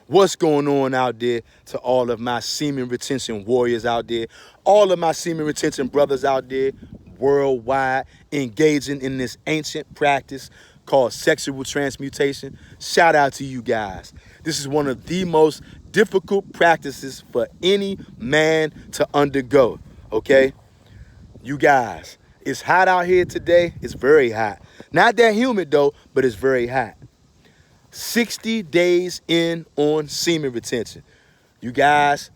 What's going on out there to all of my semen retention warriors out there, all of my semen retention brothers out there worldwide engaging in this ancient practice called sexual transmutation? Shout out to you guys. This is one of the most difficult practices for any man to undergo, okay? You guys, it's hot out here today. It's very hot. Not that humid though, but it's very hot. 60 days in on semen retention. You guys,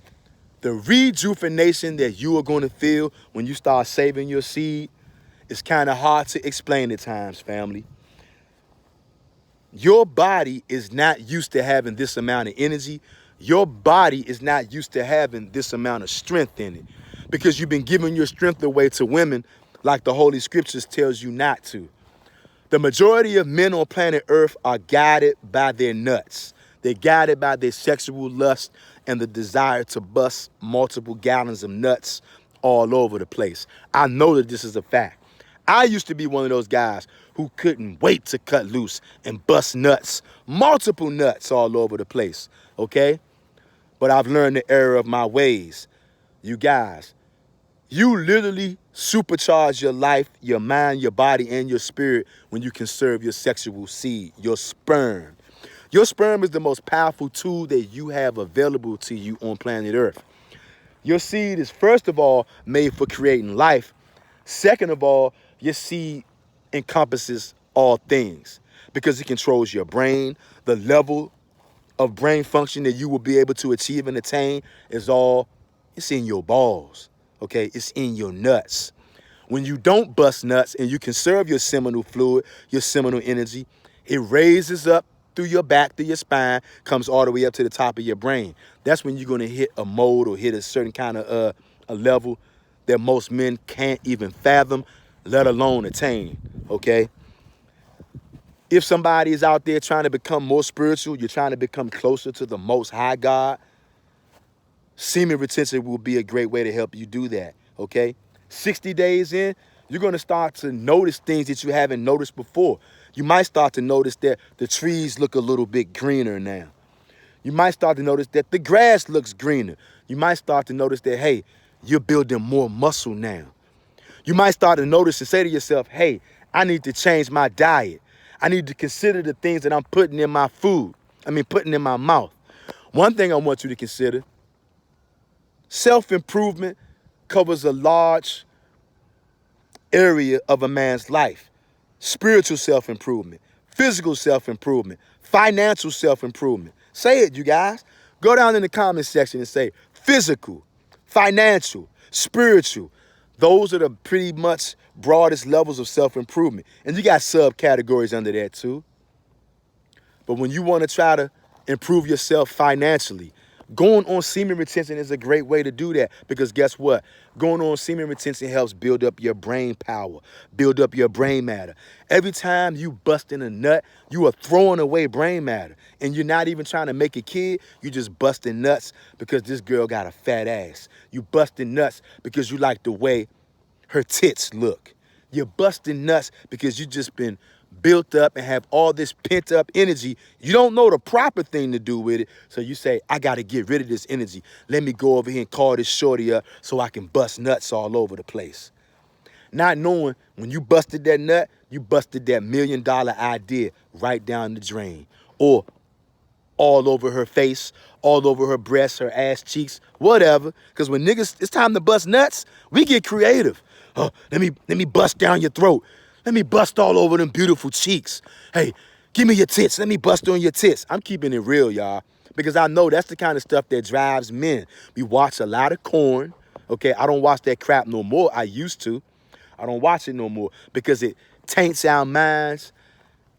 the rejuvenation that you are going to feel when you start saving your seed is kind of hard to explain at times, family. Your body is not used to having this amount of energy. Your body is not used to having this amount of strength in it because you've been giving your strength away to women like the Holy Scriptures tells you not to. The majority of men on planet Earth are guided by their nuts. They're guided by their sexual lust and the desire to bust multiple gallons of nuts all over the place. I know that this is a fact. I used to be one of those guys who couldn't wait to cut loose and bust nuts, multiple nuts all over the place, okay? But I've learned the error of my ways. You guys, you literally supercharge your life, your mind, your body, and your spirit when you conserve your sexual seed, your sperm. Your sperm is the most powerful tool that you have available to you on planet Earth. Your seed is, first of all, made for creating life. Second of all, your seed encompasses all things because it controls your brain. The level of brain function that you will be able to achieve and attain it's in your balls, okay? It's in your nuts. When you don't bust nuts and you conserve your seminal fluid, your seminal energy, it raises up through your back, through your spine, comes all the way up to the top of your brain. That's when you're going to hit a mode or hit a certain kind of a level that most men can't even fathom, let alone attain, okay? If somebody is out there trying to become more spiritual, you're trying to become closer to the Most High God, semen retention will be a great way to help you do that, okay? 60 days in, you're going to start to notice things that you haven't noticed before. You might start to notice that the trees look a little bit greener now. You might start to notice that the grass looks greener. You might start to notice that, hey, you're building more muscle now. You might start to notice and say to yourself, hey, I need to change my diet. I need to consider the things that I'm putting in my food. Putting in my mouth. One thing I want you to consider, self-improvement covers a large area of a man's life. Spiritual self-improvement, physical self-improvement, financial self-improvement. Say it, you guys. Go down in the comment section and say physical, financial, spiritual. Those are the pretty much broadest levels of self-improvement. And you got subcategories under that too. But when you want to try to improve yourself financially, going on semen retention is a great way to do that because guess what? Going on semen retention helps build up your brain power, build up your brain matter. Every time you bust in a nut, you are throwing away brain matter. And you're not even trying to make a kid, you just busting nuts because this girl got a fat ass. You busting nuts because you like the way her tits look. You're busting nuts because you just been built up and have all this pent up energy. You don't know the proper thing to do with it. So you say, I got to get rid of this energy. Let me go over here and call this shorty up so I can bust nuts all over the place. Not knowing when you busted that nut, you busted that $1 million idea right down the drain. Or all over her face, all over her breasts, her ass cheeks, whatever. Because when niggas, it's time to bust nuts, we get creative. Oh, let me bust down your throat. Let me bust all over them beautiful cheeks. Hey, give me your tits. Let me bust on your tits. I'm keeping it real, y'all, because I know that's the kind of stuff that drives men. We watch a lot of corn, okay? I don't watch that crap no more. I used to. I don't watch it no more because it taints our minds,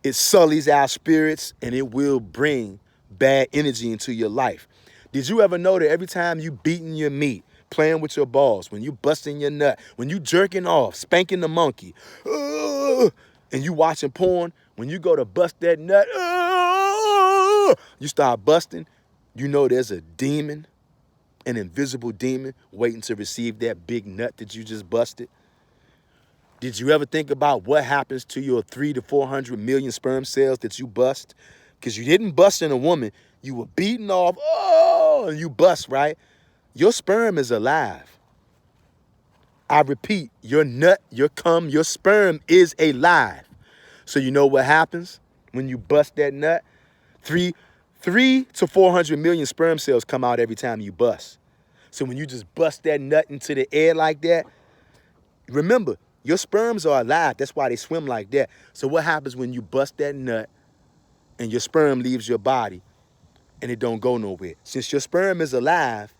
it sullies our spirits, and it will bring bad energy into your life. Did you ever know that every time you beating your meat, playing with your balls, when you busting your nut, when you jerking off, spanking the monkey, and you watching porn, when you go to bust that nut, you start busting, you know there's a demon, an invisible demon waiting to receive that big nut that you just busted? Did you ever think about what happens to your 300 to 400 million sperm cells that you bust? Because you didn't bust in a woman, You were beaten off, oh, and you bust, right? Your sperm is alive. I repeat, your nut, your cum, your sperm is alive. So you know what happens when you bust that nut? Three to 400 million sperm cells come out every time you bust. So when you just bust that nut into the air like that, remember, your sperms are alive. That's why they swim like that. So what happens when you bust that nut and your sperm leaves your body and it don't go nowhere? Since your sperm is alive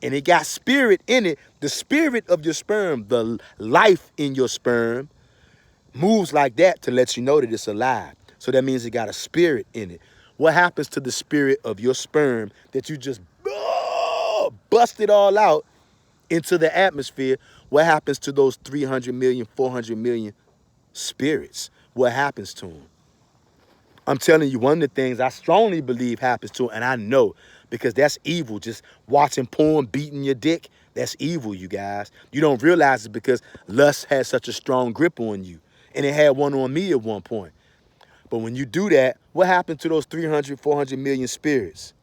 and it got spirit in it, the spirit of your sperm, the life in your sperm, moves like that to let you know that it's alive. So that means it got a spirit in it. What happens to the spirit of your sperm that you just busted all out into the atmosphere? What happens to those 300 million, 400 million spirits? What happens to them? I'm telling you, one of the things I strongly believe happens to them, and I know, because that's evil. Just watching porn, beating your dick, that's evil, you guys. You don't realize it because lust has such a strong grip on you. And it had one on me at one point. But when you do that, what happens to those 300, 400 million spirits?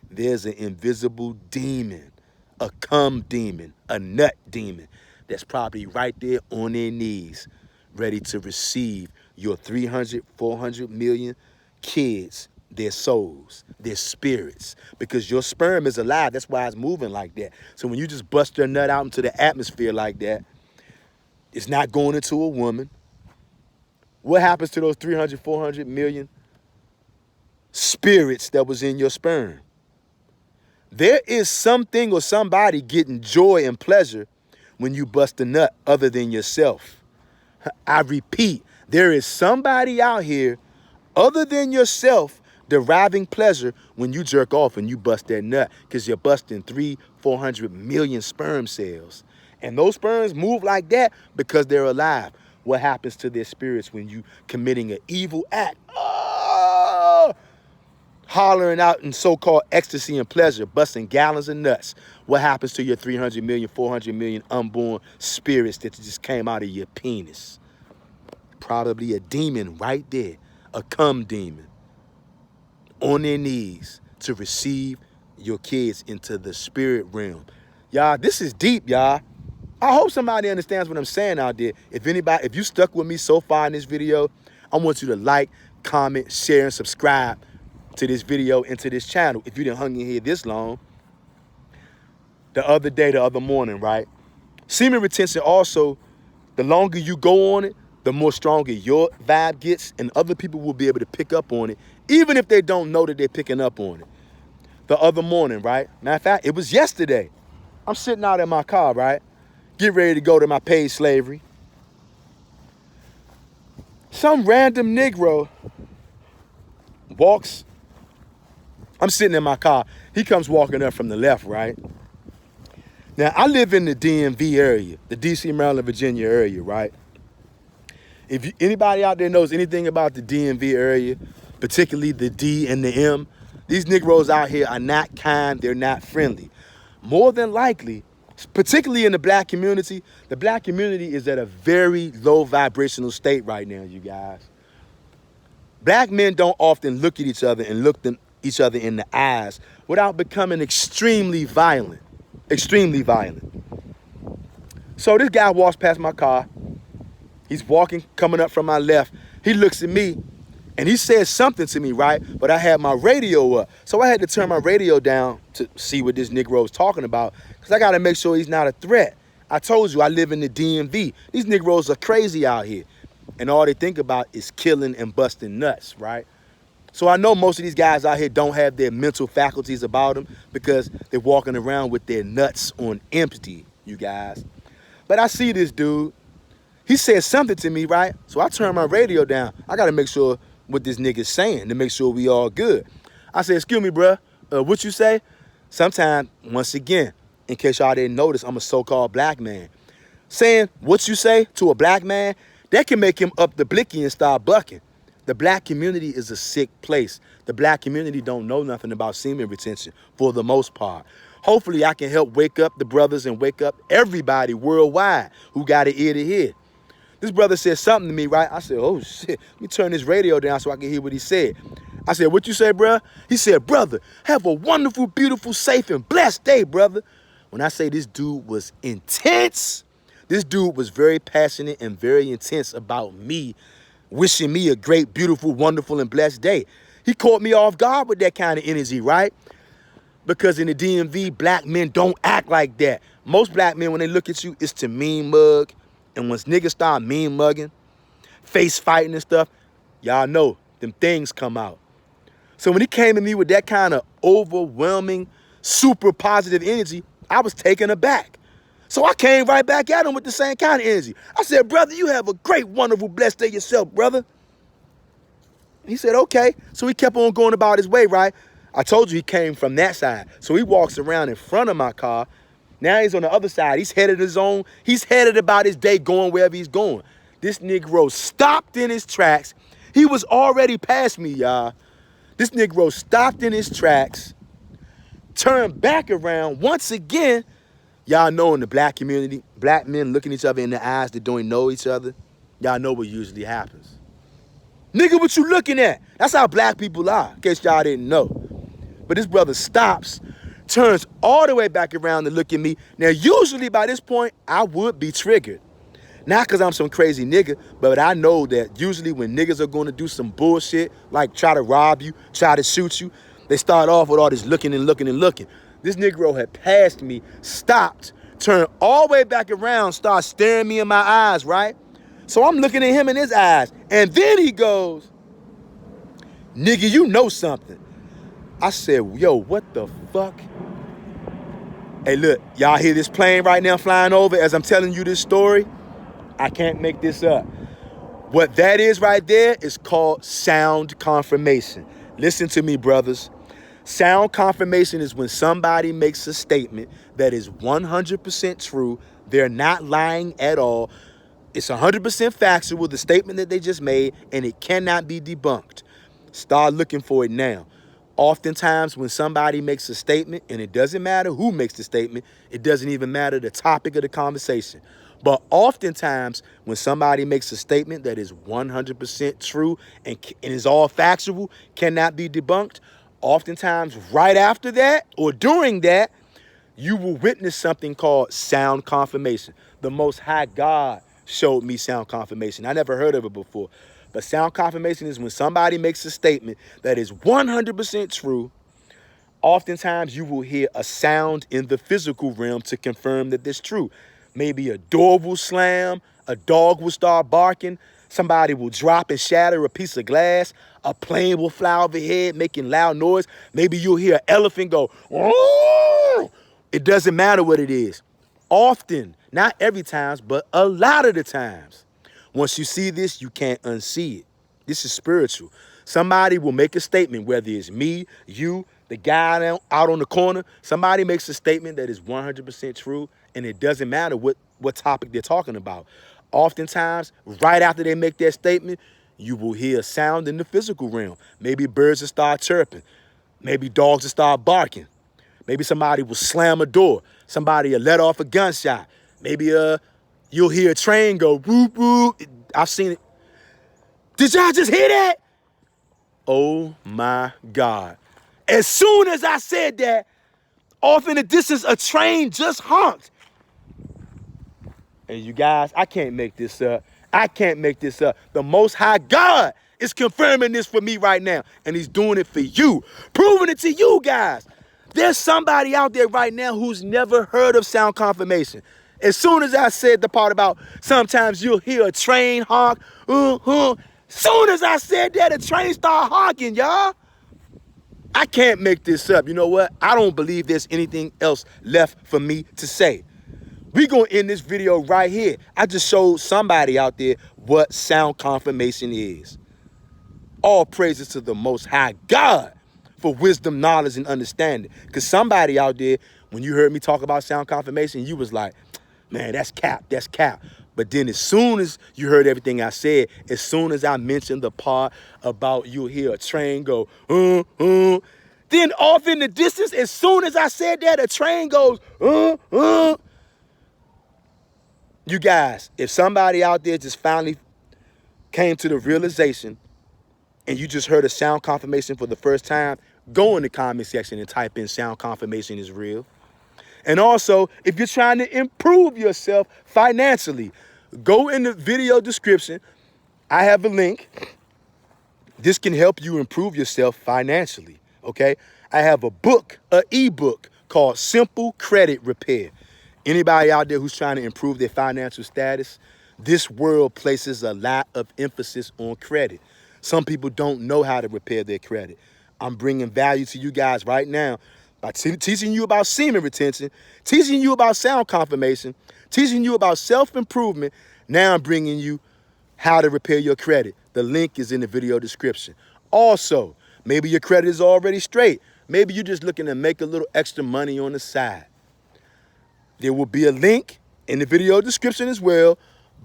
There's an invisible demon, a cum demon, a nut demon that's probably right there on their knees, ready to receive your 300, 400 million kids, their souls, their spirits, because your sperm is alive. That's why it's moving like that. So when you just bust your nut out into the atmosphere like that, it's not going into a woman. What happens to those 300, 400 million spirits that was in your sperm? There is something or somebody getting joy and pleasure when you bust a nut other than yourself. I repeat, there is somebody out here other than yourself deriving pleasure when you jerk off and you bust that nut, because you're busting 400 million sperm cells. And those sperms move like that because they're alive. What happens to their spirits when you committing an evil act? Oh! Hollering out in so-called ecstasy and pleasure, busting gallons of nuts. What happens to your 300 million, 400 million unborn spirits that just came out of your penis? Probably a demon right there, a cum demon, on their knees to receive your kids into the spirit realm. Y'all, this is deep, y'all. I hope somebody understands what I'm saying out there. If you stuck with me so far in this video, I want you to like, comment, share, and subscribe to this video and to this channel. If you didn't hung in here this long, the other morning, right? Semen retention also, the longer you go on it, the more stronger your vibe gets, and other people will be able to pick up on it, even if they don't know that they're picking up on it. The other morning, right? Matter of fact, it was yesterday. I'm sitting out in my car, right? Get ready to go to my paid slavery. Some random Negro walks. I'm sitting in my car. He comes walking up from the left, right? Now, I live in the DMV area, the DC, Maryland, Virginia area, right? If anybody out there knows anything about the DMV area, particularly the D and the M, these Negroes out here are not kind, they're not friendly. More than likely, particularly in the black community is at a very low vibrational state right now, you guys. Black men don't often look at each other and look each other in the eyes without becoming extremely violent. Extremely violent. So this guy walks past my car. He's walking, coming up from my left. He looks at me and he says something to me, right? But I had my radio up. So I had to turn my radio down to see what this Negro is talking about, because I got to make sure he's not a threat. I told you I live in the DMV. These Negroes are crazy out here. And all they think about is killing and busting nuts, right? So I know most of these guys out here don't have their mental faculties about them because they're walking around with their nuts on empty, you guys. But I see this dude. He said something to me, right? So I turn my radio down. I got to make sure what this nigga's saying to make sure we all good. I said, excuse me, bruh, what you say? Sometimes, once again, in case y'all didn't notice, I'm a so-called black man. Saying what you say to a black man, that can make him up the blicky and start bucking. The black community is a sick place. The black community don't know nothing about semen retention for the most part. Hopefully I can help wake up the brothers and wake up everybody worldwide who got an ear to hear. This brother said something to me, right? I said, oh shit, let me turn this radio down so I can hear what he said. I said, what you say, bruh? He said, brother, have a wonderful, beautiful, safe, and blessed day, brother. When I say this dude was intense, this dude was very passionate and very intense about me, wishing me a great, beautiful, wonderful, and blessed day. He caught me off guard with that kind of energy, right? Because in the DMV, black men don't act like that. Most black men, when they look at you, it's to mean mug. And once niggas start mean mugging, face fighting and stuff, y'all know them things come out. So when he came at me with that kind of overwhelming, super positive energy, I was taken aback. So I came right back at him with the same kind of energy. I said, brother, you have a great, wonderful, blessed day yourself, brother. He said, okay. So he kept on going about his way, right? I told you he came from that side. So he walks around in front of my car. Now he's on the other side. He's headed he's headed about his day going wherever he's going. This Negro stopped in his tracks. He was already past me, y'all. This Negro stopped in his tracks, turned back around once again. Y'all know in the black community, black men looking each other in the eyes that don't know each other. Y'all know what usually happens. Nigga, what you looking at? That's how black people are, in case y'all didn't know. But this brother stops, turns all the way back around to look at me. Now, usually by this point, I would be triggered. Not because I'm some crazy nigga, but I know that usually when niggas are going to do some bullshit, like try to rob you, try to shoot you, they start off with all this looking and looking and looking. This Negro had passed me, stopped, turned all the way back around, started staring me in my eyes, right? So I'm looking at him in his eyes. And then he goes, nigga, you know something. I said, yo, what the fuck? Hey, look, y'all hear this plane right now flying over as I'm telling you this story? I can't make this up. What that is right there is called sound confirmation. Listen to me, brothers. Sound confirmation is when somebody makes a statement that is 100% true. They're not lying at all. It's 100% factual, the statement that they just made, and it cannot be debunked. Start looking for it now. Oftentimes when somebody makes a statement, and it doesn't matter who makes the statement, it doesn't even matter the topic of the conversation. But oftentimes when somebody makes a statement that is 100% true and is all factual, cannot be debunked, oftentimes right after that or during that, you will witness something called sound confirmation. The Most High God showed me sound confirmation. I never heard of it before. But sound confirmation is when somebody makes a statement that is 100% true. Oftentimes you will hear a sound in the physical realm to confirm that this is true. Maybe a door will slam, a dog will start barking, somebody will drop and shatter a piece of glass, a plane will fly overhead making loud noise. Maybe you'll hear an elephant go, "Ooh!" It doesn't matter what it is. Often, not every time, but a lot of the times, once you see this, you can't unsee it. This is spiritual. Somebody will make a statement, whether it's me, you, the guy out on the corner. Somebody makes a statement that is 100% true, and it doesn't matter what topic they're talking about. Oftentimes, right after they make that statement, you will hear a sound in the physical realm. Maybe birds will start chirping. Maybe dogs will start barking. Maybe somebody will slam a door. Somebody will let off a gunshot. Maybe you'll hear a train go whoop whoop. I've seen it. Did y'all just hear that? Oh my God. As soon as I said that, off in the distance, a train just honked. And you guys, I can't make this up. I can't make this up. The Most High God is confirming this for me right now. And he's doing it for you. Proving it to you guys. There's somebody out there right now who's never heard of sound confirmation. As soon as I said the part about sometimes you'll hear a train honk, soon as I said that, a train started honking, y'all. I can't make this up. You know what? I don't believe there's anything else left for me to say. We're going to end this video right here. I just showed somebody out there what sound confirmation is. All praises to the Most High God for wisdom, knowledge, and understanding. Because somebody out there, when you heard me talk about sound confirmation, you was like, man, that's cap, that's cap. But then as soon as you heard everything I said, as soon as I mentioned the part about you'll hear a train go, then off in the distance, as soon as I said that, a train goes, You guys, if somebody out there just finally came to the realization and you just heard a sound confirmation for the first time, go in the comment section and type in sound confirmation is real. And also, if you're trying to improve yourself financially, go in the video description. I have a link. This can help you improve yourself financially, okay? I have a book, an ebook called Simple Credit Repair. Anybody out there who's trying to improve their financial status, this world places a lot of emphasis on credit. Some people don't know how to repair their credit. I'm bringing value to you guys right now by teaching you about semen retention, teaching you about sound confirmation, teaching you about self-improvement. Now I'm bringing you how to repair your credit. The link is in the video description. Also, maybe your credit is already straight. Maybe you're just looking to make a little extra money on the side. There will be a link in the video description as well,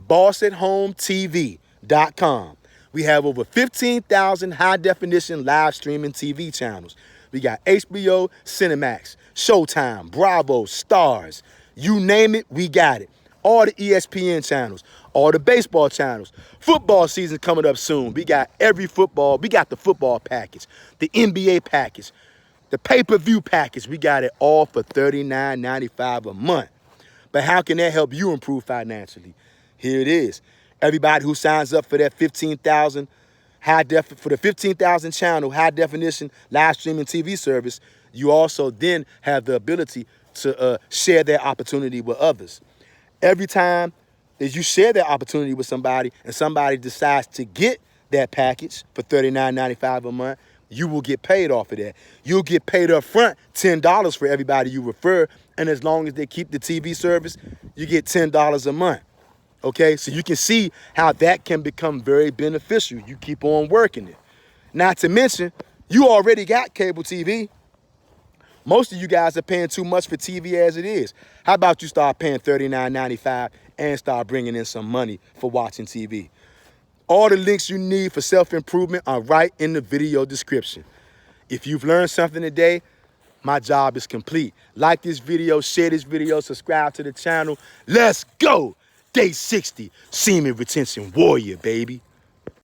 bossathome.tv.com. We have over 15,000 high-definition live streaming TV channels. We got HBO, Cinemax, Showtime, Bravo, Stars. You name it, we got it. All the ESPN channels, all the baseball channels. Football season coming up soon. We got every football. We got the football package, the NBA package, the pay-per-view package. We got it all for $39.95 a month. But how can that help you improve financially? Here it is. Everybody who signs up for that 15,000 for the 15,000 channel high definition live streaming TV service, you also then have the ability to share that opportunity with others. Every time that you share that opportunity with somebody and somebody decides to get that package for $39.95 a month, you will get paid off of that. You'll get paid up front $10 for everybody you refer, and as long as they keep the TV service, you get $10 a month. Okay, so you can see how that can become very beneficial. You keep on working it. Not to mention, you already got cable TV. Most of you guys are paying too much for TV as it is. How about you start paying $39.95 and start bringing in some money for watching TV? All the links you need for self-improvement are right in the video description. If you've learned something today, my job is complete. Like this video, share this video, subscribe to the channel. Let's go! Day 60, Semen Retention Warrior, baby.